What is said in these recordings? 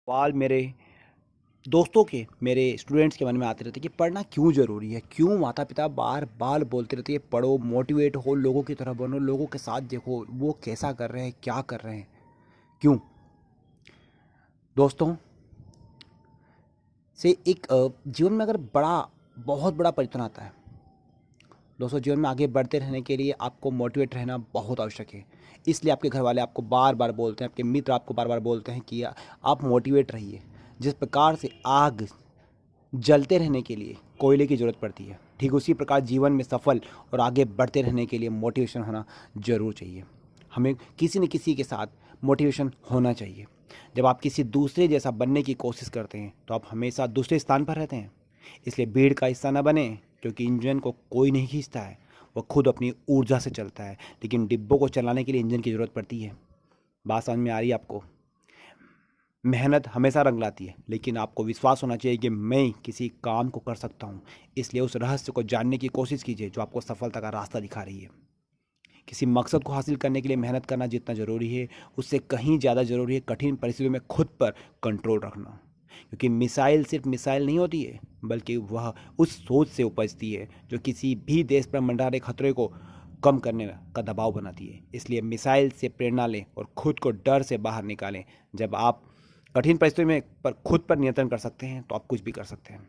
सवाल मेरे दोस्तों के, मेरे स्टूडेंट्स के मन में आते रहते हैं कि पढ़ना क्यों ज़रूरी है? क्यों माता-पिता बार-बार बोलते रहते हैं पढ़ो, मोटिवेट हो, लोगों की तरह बनो, लोगों के साथ देखो, वो कैसा कर रहे हैं, क्या कर रहे हैं, क्यों? दोस्तों से एक जीवन में अगर बहुत बड़ा परिवर्तन आता है। दोस्तों जीवन में आगे बढ़ते रहने के लिए आपको मोटिवेट रहना बहुत आवश्यक है। इसलिए आपके घर वाले आपको बार-बार बोलते हैं, आपके मित्र आपको बार-बार बोलते हैं कि आप मोटिवेट रहिए। जिस प्रकार से आग जलते रहने के लिए कोयले की ज़रूरत पड़ती है, ठीक उसी प्रकार जीवन में सफल और आगे बढ़ते रहने के लिए मोटिवेशन होना ज़रूर चाहिए। हमें किसी न किसी के साथ मोटिवेशन होना चाहिए। जब आप किसी दूसरे जैसा बनने की कोशिश करते हैं तो आप हमेशा दूसरे स्थान पर रहते हैं। इसलिए भीड़ का हिस्सा न बने, क्योंकि इंजन को कोई नहीं खींचता है, वो खुद अपनी ऊर्जा से चलता है। लेकिन डिब्बों को चलाने के लिए इंजन की ज़रूरत पड़ती है। बात समझ में आ रही है आपको? मेहनत हमेशा रंग लाती है, लेकिन आपको विश्वास होना चाहिए कि मैं किसी काम को कर सकता हूँ। इसलिए उस रहस्य को जानने की कोशिश कीजिए जो आपको सफलता का रास्ता दिखा रही है। किसी मकसद को हासिल करने के लिए मेहनत करना जितना ज़रूरी है, उससे कहीं ज़्यादा ज़रूरी है कठिन परिस्थितियों में खुद पर कंट्रोल रखना। क्योंकि मिसाइल सिर्फ मिसाइल नहीं होती है, बल्कि वह उस सोच से उपजती है जो किसी भी देश पर मंडरा रहे खतरे को कम करने का दबाव बनाती है। इसलिए मिसाइल से प्रेरणा लें और खुद को डर से बाहर निकालें। जब आप कठिन परिस्थिति में खुद पर नियंत्रण कर सकते हैं तो आप कुछ भी कर सकते हैं।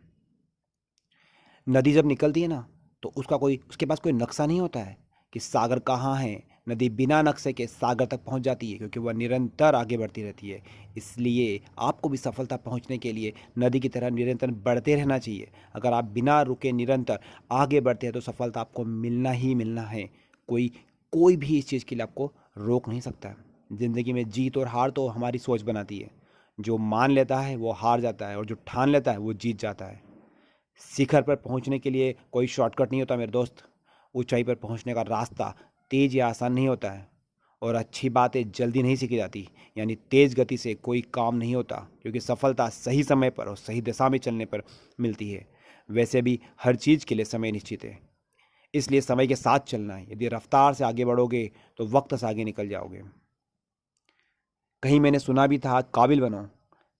नदी जब निकलती है ना, तो उसके पास कोई नक्शा नहीं होता है कि सागर कहाँ है। नदी बिना नक्शे के सागर तक पहुंच जाती है, क्योंकि वह निरंतर आगे बढ़ती रहती है। इसलिए आपको भी सफलता पहुंचने के लिए नदी की तरह निरंतर बढ़ते रहना चाहिए। अगर आप बिना रुके निरंतर आगे बढ़ते हैं तो सफलता आपको मिलना ही मिलना है। कोई कोई भी इस चीज़ के लिए आपको रोक नहीं सकता है। ज़िंदगी में जीत और हार तो हमारी सोच बनाती है। जो मान लेता है वो हार जाता है, और जो ठान लेता है वो जीत जाता है। शिखर पर पहुंचने के लिए कोई शॉर्टकट नहीं होता मेरे दोस्त। ऊंचाई पर पहुंचने का रास्ता तेज या आसान नहीं होता है, और अच्छी बातें जल्दी नहीं सीखी जाती। यानी तेज गति से कोई काम नहीं होता, क्योंकि सफलता सही समय पर और सही दिशा में चलने पर मिलती है। वैसे भी हर चीज़ के लिए समय निश्चित है, इसलिए समय के साथ चलना है। यदि रफ्तार से आगे बढ़ोगे तो वक्त से आगे निकल जाओगे। कहीं मैंने सुना भी था, काबिल बनो,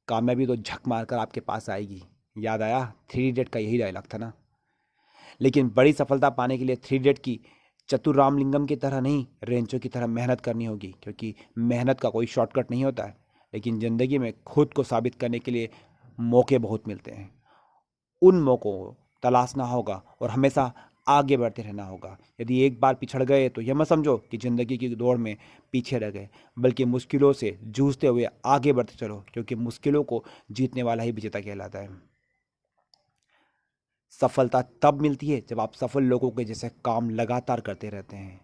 कामयाबी तो झक मारकर आपके पास आएगी। याद आया, थ्री इडियट का यही डायलॉग था ना। लेकिन बड़ी सफलता पाने के लिए थ्री इडियट की चतुर रामलिंगम की तरह नहीं, रेंचो की तरह मेहनत करनी होगी। क्योंकि मेहनत का कोई शॉर्टकट नहीं होता है, लेकिन ज़िंदगी में खुद को साबित करने के लिए मौके बहुत मिलते हैं। उन मौक़ों को तलाशना होगा और हमेशा आगे बढ़ते रहना होगा। यदि एक बार पिछड़ गए तो यह मत समझो कि ज़िंदगी की दौड़ में पीछे रह गए, बल्कि मुश्किलों से जूझते हुए आगे बढ़ते चलो, क्योंकि मुश्किलों को जीतने वाला ही विजेता कहलाता है। सफलता तब मिलती है जब आप सफल लोगों के जैसे काम लगातार करते रहते हैं।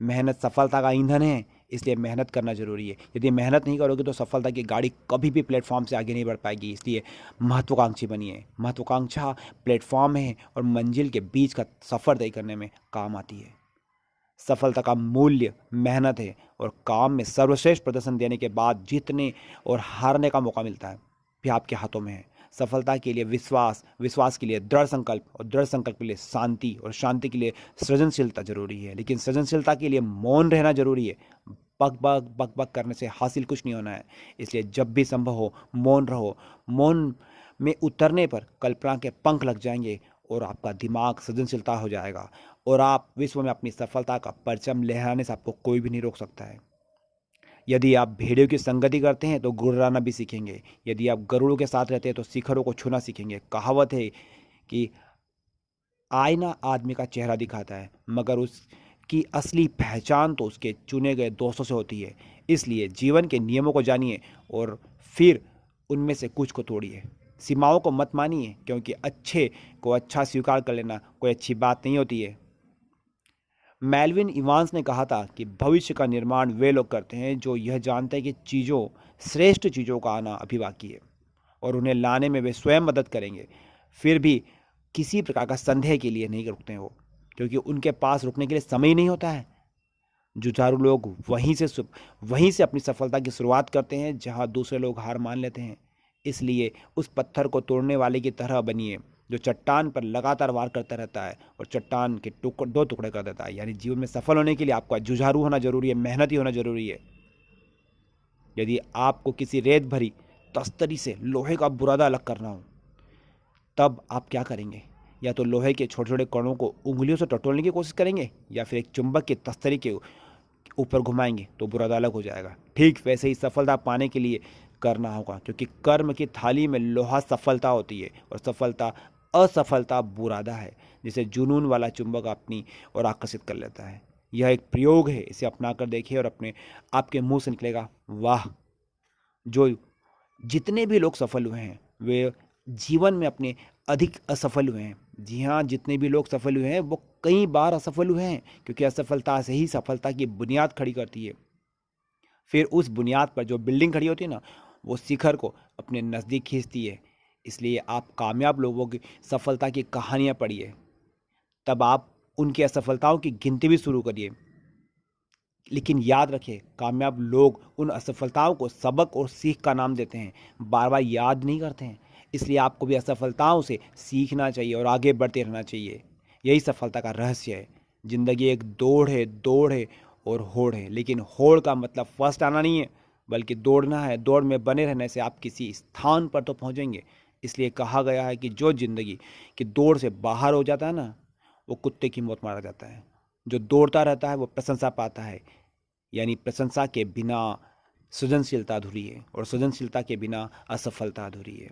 मेहनत सफलता का ईंधन है, इसलिए मेहनत करना ज़रूरी है। यदि मेहनत नहीं करोगे तो सफलता की गाड़ी कभी भी प्लेटफॉर्म से आगे नहीं बढ़ पाएगी। इसलिए महत्वाकांक्षी बनिए। महत्वाकांक्षा प्लेटफॉर्म है और मंजिल के बीच का सफ़र तय करने में काम आती है। सफलता का मूल्य मेहनत है, और काम में सर्वश्रेष्ठ प्रदर्शन देने के बाद जीतने और हारने का मौका मिलता है भी आपके हाथों में है। सफलता के लिए विश्वास, विश्वास के लिए दृढ़ संकल्प, और दृढ़ संकल्प के लिए शांति, और शांति के लिए सृजनशीलता जरूरी है। लेकिन सृजनशीलता के लिए मौन रहना जरूरी है। बक बक करने से हासिल कुछ नहीं होना है। इसलिए जब भी संभव हो मौन रहो। मौन में उतरने पर कल्पना के पंख लग जाएंगे, और आपका दिमाग सृजनशीलता हो जाएगा, और आप विश्व में अपनी सफलता का परचम लहराने से आपको कोई भी नहीं रोक सकता है। यदि आप भेड़ियों की संगति करते हैं तो गुर्राना भी सीखेंगे। यदि आप गरुड़ों के साथ रहते हैं तो शिखरों को छूना सीखेंगे। कहावत है कि आईना आदमी का चेहरा दिखाता है, मगर उसकी असली पहचान तो उसके चुने गए दोस्तों से होती है। इसलिए जीवन के नियमों को जानिए और फिर उनमें से कुछ को तोड़िए। सीमाओं को मत मानिए, क्योंकि अच्छे को अच्छा स्वीकार कर लेना कोई अच्छी बात नहीं होती है। मेल्विन इवांस ने कहा था कि भविष्य का निर्माण वे लोग करते हैं जो यह जानते हैं कि श्रेष्ठ चीज़ों का आना अभी बाकी है, और उन्हें लाने में वे स्वयं मदद करेंगे। फिर भी किसी प्रकार का संदेह के लिए नहीं रुकते हैं वो, क्योंकि उनके पास रुकने के लिए समय ही नहीं होता है। जुझारू लोग वहीं से अपनी सफलता की शुरुआत करते हैं जहां दूसरे लोग हार मान लेते हैं। इसलिए उस पत्थर को तोड़ने वाले की तरह बनिए जो चट्टान पर लगातार वार करता रहता है और चट्टान के दो टुकड़े कर देता है। यानी जीवन में सफल होने के लिए आपका जुझारू होना जरूरी है, मेहनती होना जरूरी है। यदि आपको किसी रेत भरी तस्तरी से लोहे का बुरादा अलग करना हो, तब आप क्या करेंगे? या तो लोहे के छोटे छोटे कणों को उंगलियों से टटोलने की कोशिश करेंगे, या फिर एक चुंबक की तस्तरी के ऊपर घुमाएंगे तो बुरादा अलग हो जाएगा। ठीक वैसे ही सफलता पाने के लिए करना होगा, क्योंकि कर्म की थाली में लोहा सफलता होती है और सफलता असफलता बुरादा है, जिसे जुनून वाला चुंबक अपनी ओर आकर्षित कर लेता है। यह एक प्रयोग है, इसे अपना कर देखिए और अपने आपके मुंह से निकलेगा वाह। जो जितने भी लोग सफल हुए हैं वे जीवन में अपने अधिक असफल हुए हैं। जी हाँ, जितने भी लोग सफल हुए हैं वो कई बार असफल हुए हैं, क्योंकि असफलता से ही सफलता की बुनियाद खड़ी करती है। फिर उस बुनियाद पर जो बिल्डिंग खड़ी होती है ना, वो शिखर को अपने नज़दीक खींचती है। इसलिए आप कामयाब लोगों की सफलता की कहानियाँ पढ़िए, तब आप उनकी असफलताओं की गिनती भी शुरू करिए। लेकिन याद रखें, कामयाब लोग उन असफलताओं को सबक और सीख का नाम देते हैं, बार बार याद नहीं करते हैं। इसलिए आपको भी असफलताओं से सीखना चाहिए और आगे बढ़ते रहना चाहिए। यही सफलता का रहस्य है। ज़िंदगी एक दौड़ है और होड़ है, लेकिन होड़ का मतलब फर्स्ट आना नहीं है, बल्कि दौड़ना है। दौड़ में बने रहने से आप किसी स्थान पर तो पहुंचेंगे। इसलिए कहा गया है कि जो ज़िंदगी की दौड़ से बाहर हो जाता है ना, वो कुत्ते की मौत मारा जाता है। जो दौड़ता रहता है वो प्रशंसा पाता है, यानी प्रशंसा के बिना सृजनशीलता अधूरी है और सृजनशीलता के बिना असफलता अधूरी है।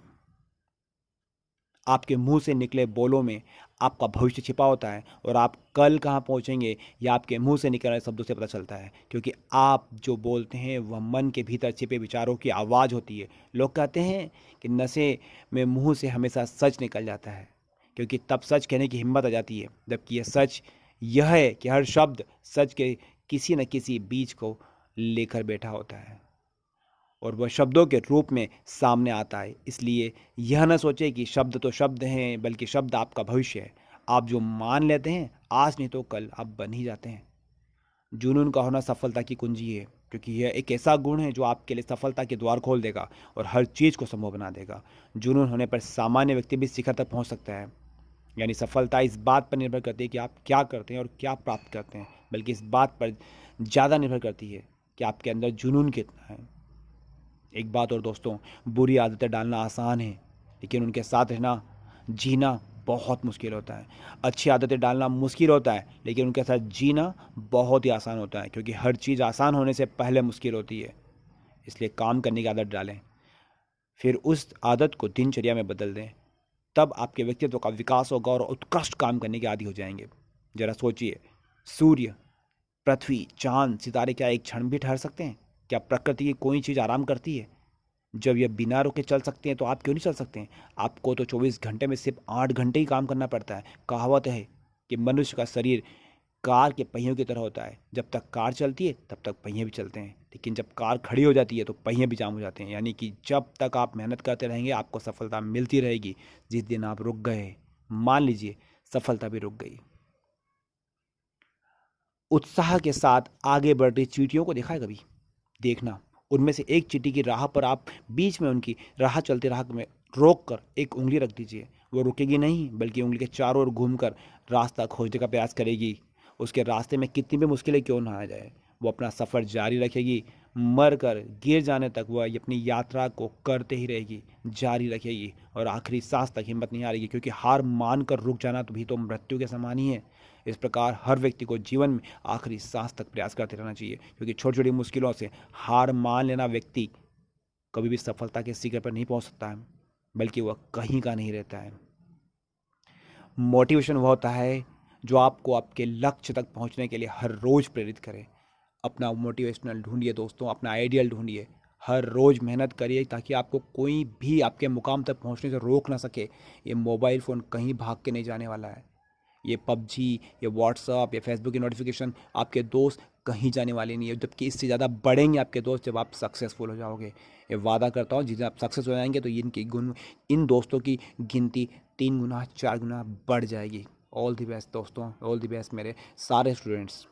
आपके मुंह से निकले बोलों में आपका भविष्य छिपा होता है, और आप कल कहाँ पहुँचेंगे यह आपके मुंह से निकल रहे शब्दों से पता चलता है, क्योंकि आप जो बोलते हैं वह मन के भीतर छिपे विचारों की आवाज़ होती है। लोग कहते हैं कि नशे में मुंह से हमेशा सच निकल जाता है, क्योंकि तब सच कहने की हिम्मत आ जाती है, जबकि यह सच यह है कि हर शब्द सच के किसी न किसी बीज को लेकर बैठा होता है और वह शब्दों के रूप में सामने आता है। इसलिए यह न सोचे कि शब्द तो शब्द हैं, बल्कि शब्द आपका भविष्य है। आप जो मान लेते हैं आज नहीं तो कल आप बन ही जाते हैं। जुनून का होना सफलता की कुंजी है, क्योंकि यह एक ऐसा गुण है जो आपके लिए सफलता के द्वार खोल देगा और हर चीज़ को संभव बना देगा। जुनून होने पर सामान्य व्यक्ति भी शिखर तक पहुंच सकता है। यानी सफलता इस बात पर निर्भर करती है कि आप क्या करते हैं और क्या प्राप्त करते हैं, बल्कि इस बात पर ज़्यादा निर्भर करती है कि आपके अंदर जुनून कितना है। एक बात और दोस्तों, बुरी आदतें डालना आसान है, लेकिन उनके साथ रहना जीना बहुत मुश्किल होता है। अच्छी आदतें डालना मुश्किल होता है, लेकिन उनके साथ जीना बहुत ही आसान होता है, क्योंकि हर चीज़ आसान होने से पहले मुश्किल होती है। इसलिए काम करने की आदत डालें, फिर उस आदत को दिनचर्या में बदल दें। तब आपके व्यक्तित्व का विकास होगा और उत्कृष्ट काम करने के आदी हो जाएंगे। जरा सोचिए, सूर्य, पृथ्वी, चांद, सितारे क्या एक क्षण भी ठहर सकते हैं? क्या प्रकृति की कोई चीज़ आराम करती है? जब ये बिना रुके चल सकते हैं तो आप क्यों नहीं चल सकते हैं? आपको तो 24 घंटे में सिर्फ 8 घंटे ही काम करना पड़ता है। कहावत है कि मनुष्य का शरीर कार के पहियों की तरह होता है, जब तक कार चलती है तब तक पहिए भी चलते हैं, लेकिन जब कार खड़ी हो जाती है तो पहिए भी जाम हो जाते हैं। यानी कि जब तक आप मेहनत करते रहेंगे आपको सफलता मिलती रहेगी। जिस दिन आप रुक गए, मान लीजिए सफलता भी रुक गई। उत्साह के साथ आगे बढ़ रही चींटियों को देखा है कभी? देखना, उनमें से एक चींटी की राह पर आप बीच में उनकी राह चलती राह में रोक कर एक उंगली रख दीजिए। वो रुकेगी नहीं, बल्कि उंगली के चारों ओर घूमकर रास्ता खोजने का प्रयास करेगी। उसके रास्ते में कितनी भी मुश्किलें क्यों ना आ जाए, वो अपना सफ़र जारी रखेगी। मर कर गिर जाने तक वह अपनी यात्रा को करते ही रहेगी, जारी रखेगी, और आखिरी सांस तक हिम्मत नहीं हारेगी, क्योंकि हार मान कर रुक जाना तो भी तो मृत्यु के समान ही है। इस प्रकार हर व्यक्ति को जीवन में आखिरी सांस तक प्रयास करते रहना चाहिए, क्योंकि छोटी छोटी मुश्किलों से हार मान लेना व्यक्ति कभी भी सफलता के शिखर पर नहीं पहुंच सकता है, बल्कि वह कहीं का नहीं रहता है। मोटिवेशन वह होता है जो आपको आपके लक्ष्य तक पहुंचने के लिए हर रोज़ प्रेरित करे। अपना मोटिवेशनल ढूंढिए दोस्तों, अपना आइडियल ढूंढिए। हर रोज़ मेहनत करिए ताकि आपको कोई भी आपके मुकाम तक पहुंचने से रोक ना सके। ये मोबाइल फ़ोन कहीं भाग के नहीं जाने वाला है। ये पबजी, ये व्हाट्सअप, ये फेसबुक की नोटिफिकेशन, आपके दोस्त कहीं जाने वाले नहीं है, जबकि इससे ज़्यादा बढ़ेंगे आपके दोस्त जब आप सक्सेसफुल हो जाओगे। ये वादा करता हूँ, जिस दिन आप सक्सेस हो जाएंगे तो इन दोस्तों की गिनती 3 गुना 4 गुना बढ़ जाएगी। ऑल द बेस्ट दोस्तों, ऑल द बेस्ट मेरे सारे स्टूडेंट्स।